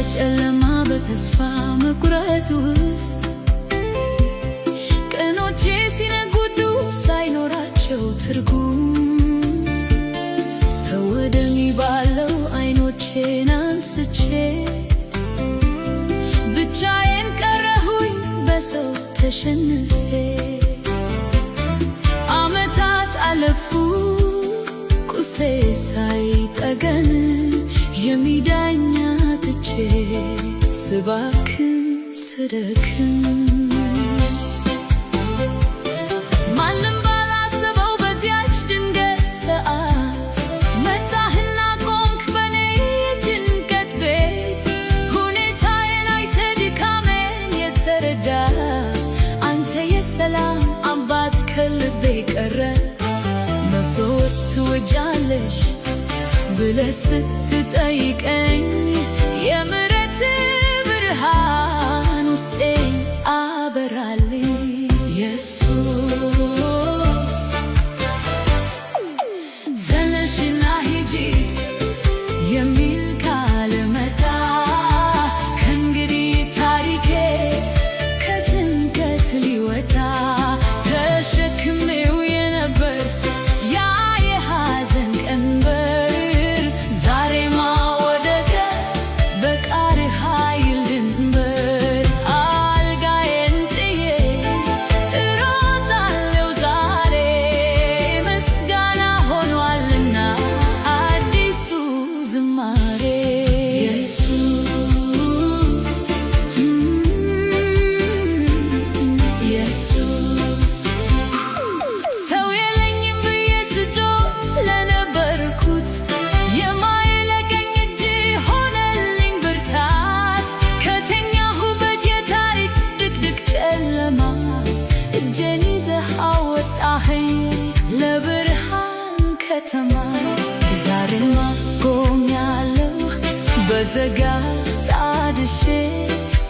በጨለማ በተስፋ መቁረጥ ውስጥ ቀኖቼ ሲነጉዱ ሳይኖራቸው ትርጉም ሰው ወደሚባለው ዓይኖቼን አንስቼ ብቻዬን ቀረሁኝ በሰው ተሸንፌ። ዓመታት አለፉ ቁስሌ ሳይጠገን የሚዳኛ ትቼ ስባክን ስደክም ማንም ባላሰበው በዚያች ድንገት ሰዓት መጣህና ቆምክ በኔ የጭንቀት ቤት። ሁኔታዬን አይተህ ድካሜን የተረዳ አንተ የሰላም አባት ከልቤ ቀረ። መፈወስ ትወጃለሽ ብለህ ስትጠይቀኝ የምሕረት ብርሃን ውስጤን አበራልኝ። ኢየሱስ ተነሽና ሂጂ የሚል ቃል መጣ። ከእንግዲህ ታሪኬ ከጭንቀት ሊወጣ ተሸክሜው የነበር ያ የሐዘን ቀንበር ዛሬማ ወደቀ በቃልህ ኃይል ድንበር። አልጋዬን ጥዬ እሮጣለሁ ዛሬ ምስጋና ሆኗልና አዲሱ ዝማሬ። ኢየሱስ ኢየሱስ ሰው የለኝም ብዬ ስጮህ ለነበርኩት የማይለቀኝ እጅ ሆነልኝ ብርታት። ከተኛሁበት የታሪክ ድቅድቅ ጨለማ እጄን ይዘህ አወጣኸኝ ለብርሃን ከተማ። ዛሬማ ቆሜያለሁ በዘጋታ ድሼ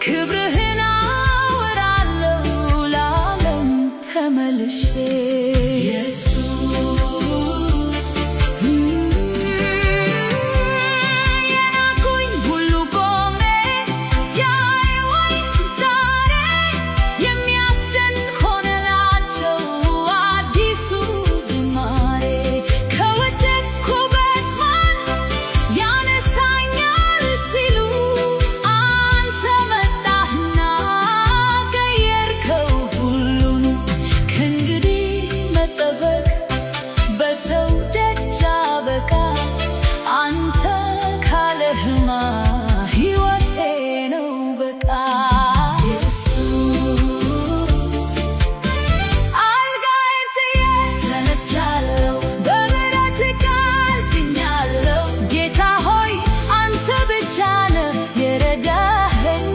ክብርህን አወራለሁ ለዓለም ተመልሼ። ኢየሱስ የናቁኝ ሁሉ ቆሜ ሲያዩኝ ዛሬ የሚያስደንቅ ሆነላቸው አዲሱ ዝማሬ። ከወደቅኩበት ማን ያነሳኛል ሲሉ አንተ መጣህና ቀየርከው ሁሉን። ከእንግዲህ መጠበቅ በሰው ደጅ አበቃ አንተ ካለህማ ሕይወቴ ነው በቃ። ኢየሱስ አልጋዬን ጥዬ ተነስቻለሁ በምሕረትህ ቃል ድኛለሁ። ጌታ ሆይ አንተ ብቻ ነህ የረዳኸኝ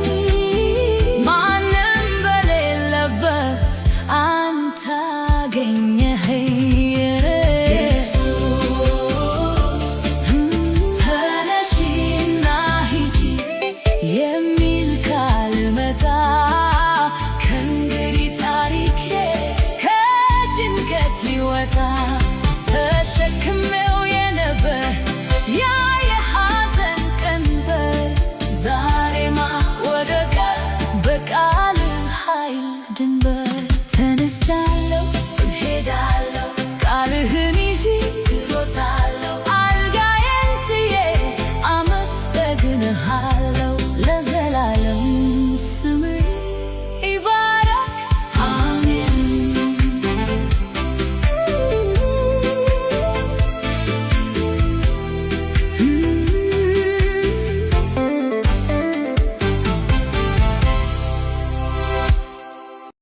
ማንም በሌለበት አንተ አገኘኸኝ። ኢየሱስ ተነሺና ሂጂ የሚል ቃል መጣ። ከእንግዲህ ታሪኬ ከጭንቀት ሊወጣ